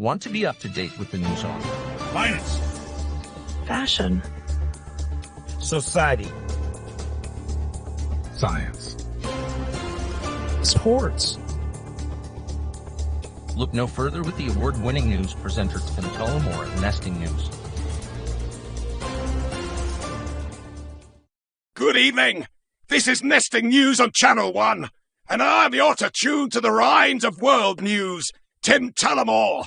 Want to be up to date with the news on finance, fashion, society, science, sports. Look no further with the award-winning news presenter Tim Tullamore at NestingNews. Good evening. This is NestingNews on Channel 1, and I'm your tuned to the rhymes of world news, Tim Tullamore.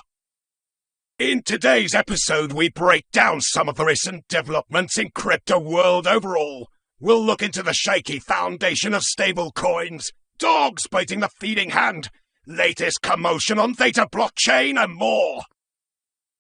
In today's episode, we break down some of the recent developments in crypto world overall. We'll look into the shaky foundation of stable coins, dogs biting the feeding hand, latest commotion on Theta blockchain, and more.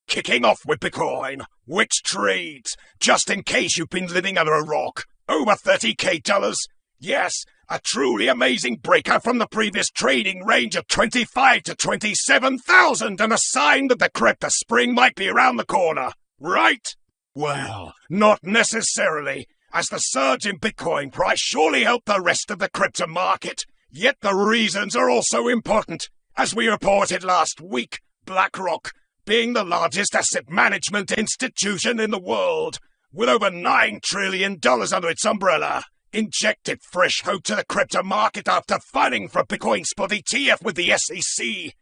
Kicking off with Bitcoin, which trades, just in case you've been living under a rock, over $30,000. Yes, a truly amazing breakout from the previous trading range of 25 to 27,000, and a sign that the crypto spring might be around the corner, right? Well, not necessarily, as the surge in Bitcoin price surely helped the rest of the crypto market. Yet the reasons are also important. As we reported last week, BlackRock, being the largest asset management institution in the world, with over $9 trillion under its umbrella, injected fresh hope to the crypto market after filing for a Bitcoin spot ETF with the SEC.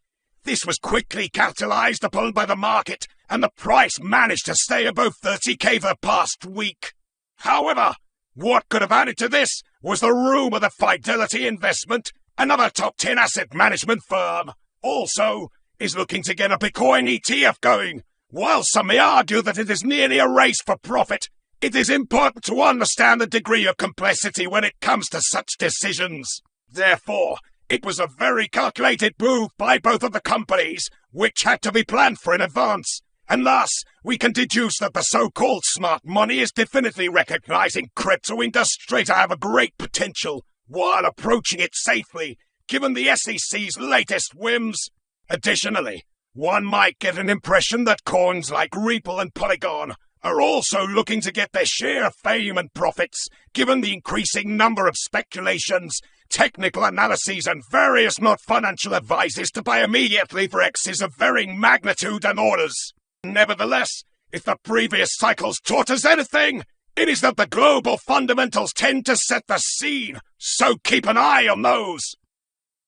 This was quickly capitalized upon by the market, and the price managed to stay above $30,000 the past week. However, what could have added to this was the rumor that Fidelity Investment, another top 10 asset management firm, also is looking to get a Bitcoin ETF going. While some may argue that it is nearly a race for profit, it is important to understand the degree of complexity when it comes to such decisions. Therefore, it was a very calculated move by both of the companies, which had to be planned for in advance. And thus, we can deduce that the so-called smart money is definitely recognizing crypto industry to have a great potential, while approaching it safely, given the SEC's latest whims. Additionally, one might get an impression that coins like Ripple and Polygon are also looking to get their share of fame and profits, given the increasing number of speculations, technical analyses, and various not-financial advices to buy immediately for X's of varying magnitude and orders. Nevertheless, if the previous cycles taught us anything, it is that the global fundamentals tend to set the scene, so keep an eye on those.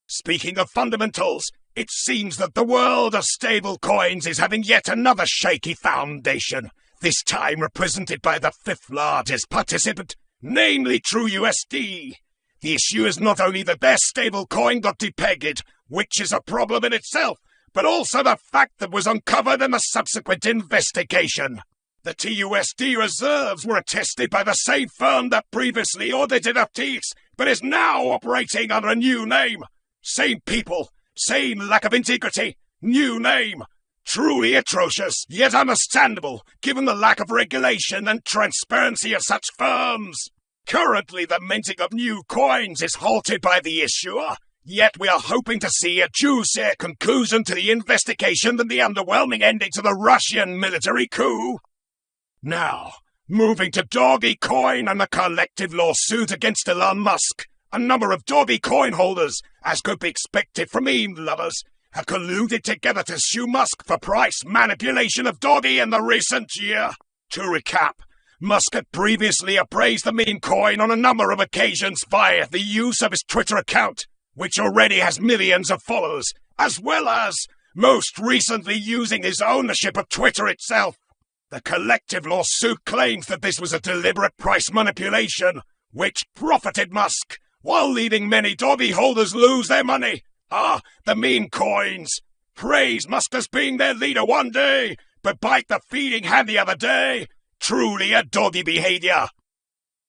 Speaking of fundamentals, it seems that the world of stable coins is having yet another shaky foundation, this time represented by the fifth largest participant, namely TrueUSD. The issue is not only that their stable coin got depegged, which is a problem in itself, but also the fact that was uncovered in the subsequent investigation. The TUSD reserves were attested by the same firm that previously audited FTX, but is now operating under a new name. Same people, same lack of integrity, new name. Truly atrocious, yet understandable, given the lack of regulation and transparency of such firms. Currently, the minting of new coins is halted by the issuer. Yet we are hoping to see a juicier conclusion to the investigation than the underwhelming ending to the Russian military coup. Now, moving to Dogecoin and the collective lawsuit against Elon Musk, a number of Dogecoin holders, as could be expected from meme lovers, have colluded together to sue Musk for price manipulation of Doge in the recent year. To recap, Musk had previously appraised the meme coin on a number of occasions via the use of his Twitter account, which already has millions of followers, as well as, most recently, using his ownership of Twitter itself. The collective lawsuit claims that this was a deliberate price manipulation, which profited Musk, while leaving many Doge holders lose their money. The meme coins. Praise Musk as being their leader one day, but bite the feeding hand the other day. Truly a doggy behavior.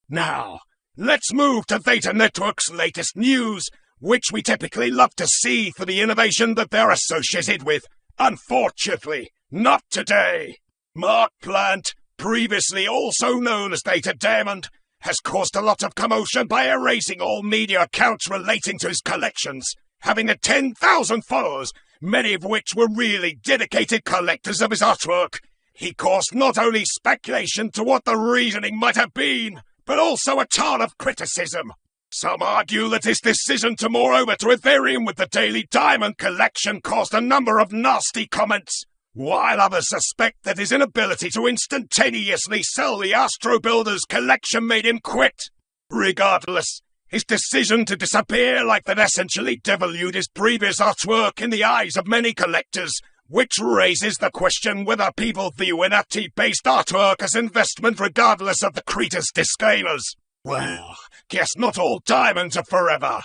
Now, let's move to Theta Network's latest news, which we typically love to see for the innovation that they're associated with. Unfortunately, not today. Mark Plant, previously also known as Theta Diamond, has caused a lot of commotion by erasing all media accounts relating to his collections, having 10,000 followers, many of which were really dedicated collectors of his artwork. He caused not only speculation to what the reasoning might have been, but also a ton of criticism. Some argue that his decision to move over to Ethereum with the Daily Diamond collection caused a number of nasty comments, while others suspect that his inability to instantaneously sell the Astro Builders collection made him quit. Regardless, his decision to disappear like that essentially devalued his previous artwork in the eyes of many collectors, which raises the question whether people view NFT-based artwork as investment regardless of the creator's disclaimers. Well, guess not all diamonds are forever.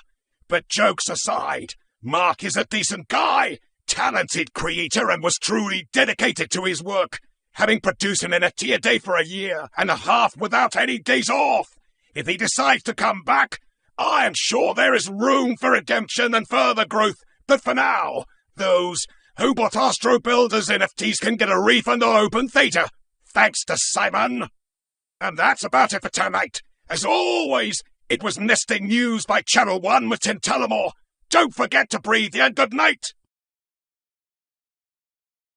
But jokes aside, Mark is a decent guy, talented creator, and was truly dedicated to his work, having produced an NFT a day for a year and a half without any days off. If he decides to come back, I am sure there is room for redemption and further growth, but for now, those who bought Astro Builders NFTs can get a refund on OpenTheta, thanks to Simon. And that's about it for tonight. As always, it was Nesting News by Channel 1 with Tim Tullamore. Don't forget to breathe and good night.